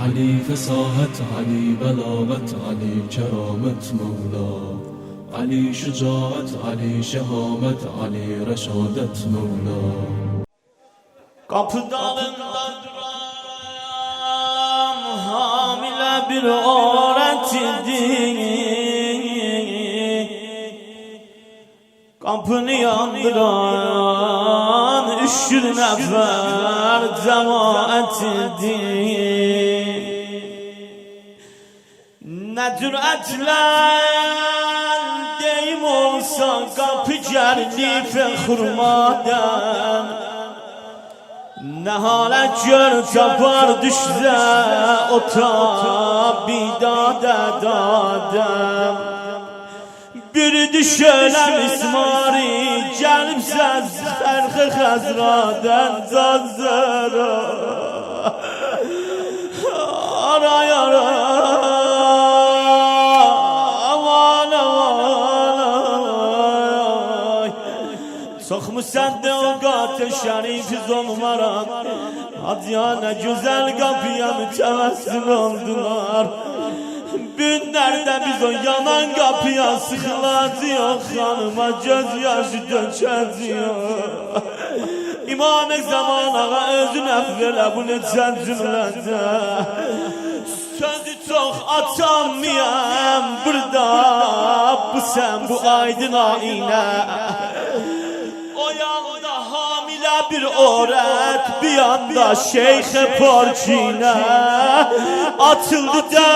علي فصاحت علي بلاغت علي كرامت مولا علي شجاعت علي شهامت علي رشادت مولا Kapıdalında duran hamile bir öğret idi. Kapını yandıran 300 nefer cemaat idi. Ne cüretler deyim olsa kapı geldi hurmadan. Ne halet gör tapar düşse ota bidade dadem. Bir düşeler ismari gelip ses ferhi hazraden zazara aray aman aman çok mu sende o gâte şerifiz olmaran Adyana güzel kapıya mütevessül oldular. Günlerde biz o yanan kapıya sıkılacıyor, hanıma gözyaşı dökəcyor. İmam-ı Zaman ağa özün əvvələ bu neçən cümlədə sözü çox açamayam burada bu sən bu aydın ayinə. O yanda hamile bir öğret, bir yanda şeyh-i porçine açıldı da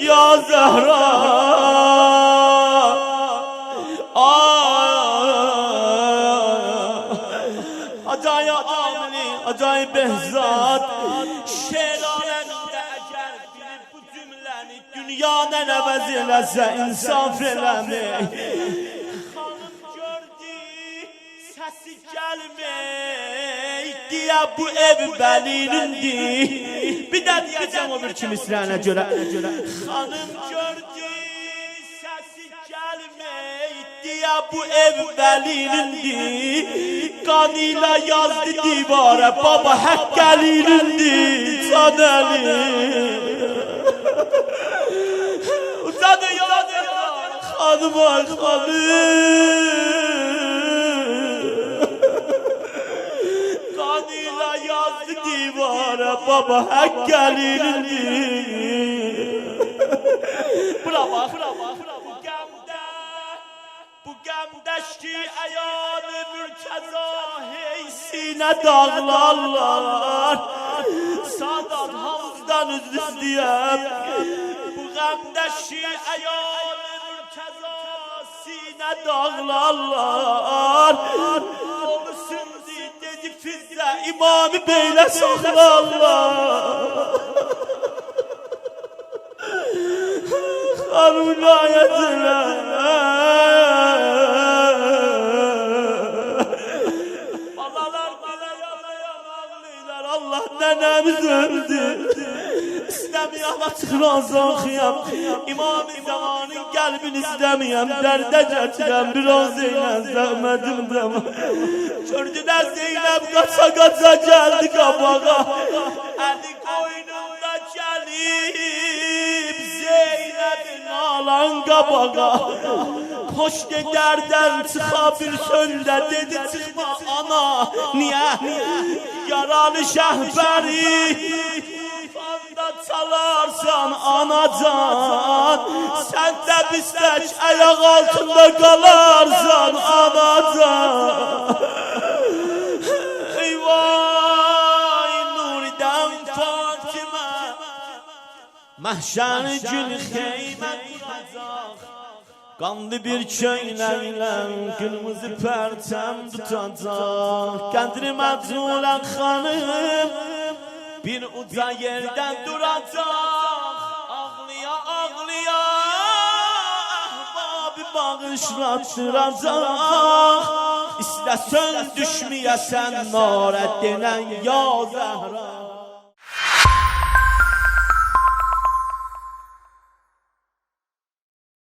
ya Zehra acayip ameli, acayip behzat şelalende eğer bilip bu cümleni dünyanın əvəz eləsə insaf eləmək. Hanım gördü səsi gəlmək diye bu ev bəlinindir. Bir də deyəcəm o bir kimislərine görə. Hanım gördü səsi gəlmək diye bu ev bəlinindir. Qanıyla yazdı divara baba haqq əlinindir can əli. Uzadı yaladı hanım ay hanım. Qanıyla yazdı divara baba haqq əlinindir. Bura bax, bu qəmdəşki əyyanı mürtəza heysine dağlarlar. Sadat havuzdan üzlüyəm. Bu qəmdəşki əyyanı mürtəza sine dağlarlar. Olsun dedi Fizzə imamı beylə saxlarlar. Xanım layətlər Allah nənəmiz öldü. İstəmiyəm açıq razı oxuyam. İmam-ı Zamanın qəlbini istəmiyəm. Dərdə gətirəm biraz eylən zəhmədim dəmə. Gördülər Zeynəb qaça qaça gəldi qabağa. Əli qoynunda gəlib Zeynəbin alan qabağa. Koştu derden çıxa bir söndə dedi çıxma ana. Niye? Yaralı şəhbəri fanda çalarsan anacan. Sen de biztək ayak altında qalarsan anacan. Eyvay Nuridən Fatimə Məhşər gün xeymə quracaq. Qanlı bir köynəklə qırmızı pərçəm tutacaq. Qədri məcnulən xanım bir uca yerdə duracaq. Ağlıya ağlıya əhbabı bağışlatdıracaq. İstəsən düşməyəsən narə denən ya Zəhra.